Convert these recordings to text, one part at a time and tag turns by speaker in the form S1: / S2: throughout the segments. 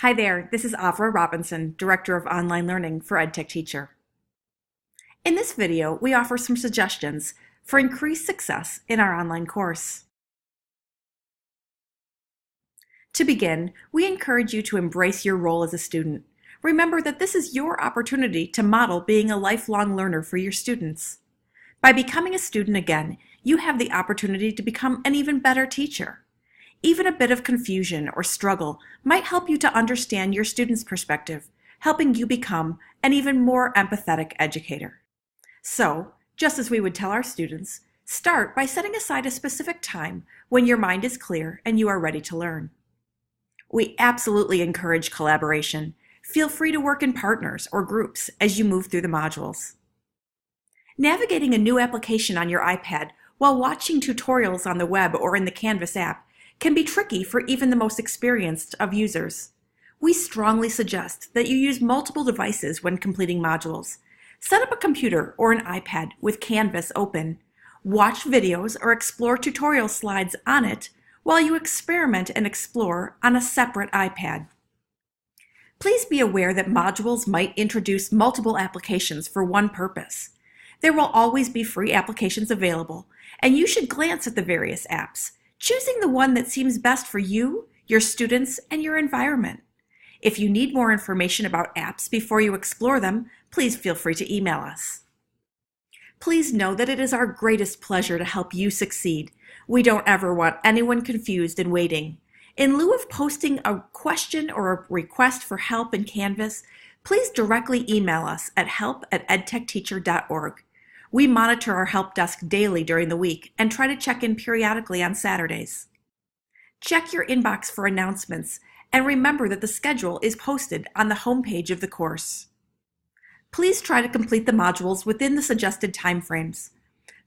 S1: Hi there, this is Avra Robinson, Director of Online Learning for EdTech Teacher. In this video, we offer some suggestions for increased success in our online course. To begin, we encourage you to embrace your role as a student. Remember that this is your opportunity to model being a lifelong learner for your students. By becoming a student again, you have the opportunity to become an even better teacher. Even a bit of confusion or struggle might help you to understand your student's perspective, helping you become an even more empathetic educator. So, just as we would tell our students, start by setting aside a specific time when your mind is clear and you are ready to learn. We absolutely encourage collaboration. Feel free to work in partners or groups as you move through the modules. Navigating a new application on your iPad while watching tutorials on the web or in the Canvas app can be tricky for even the most experienced of users. We strongly suggest that you use multiple devices when completing modules. Set up a computer or an iPad with Canvas open. Watch videos or explore tutorial slides on it while you experiment and explore on a separate iPad. Please be aware that modules might introduce multiple applications for one purpose. There will always be free applications available, and you should glance at the various apps, choosing the one that seems best for you, your students, and your environment. If you need more information about apps before you explore them, please feel free to email us. Please know that it is our greatest pleasure to help you succeed. We don't ever want anyone confused and waiting. In lieu of posting a question or a request for help in Canvas, please directly email us at help@edtechteacher.org. We monitor our help desk daily during the week and try to check in periodically on Saturdays. Check your inbox for announcements and remember that the schedule is posted on the homepage of the course. Please try to complete the modules within the suggested timeframes.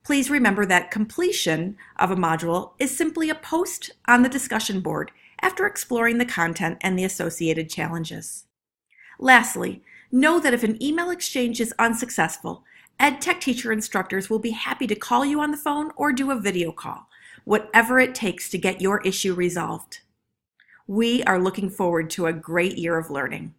S1: Please remember that completion of a module is simply a post on the discussion board after exploring the content and the associated challenges. Lastly, know that if an email exchange is unsuccessful, EdTech Teacher instructors will be happy to call you on the phone or do a video call, whatever it takes to get your issue resolved. We are looking forward to a great year of learning.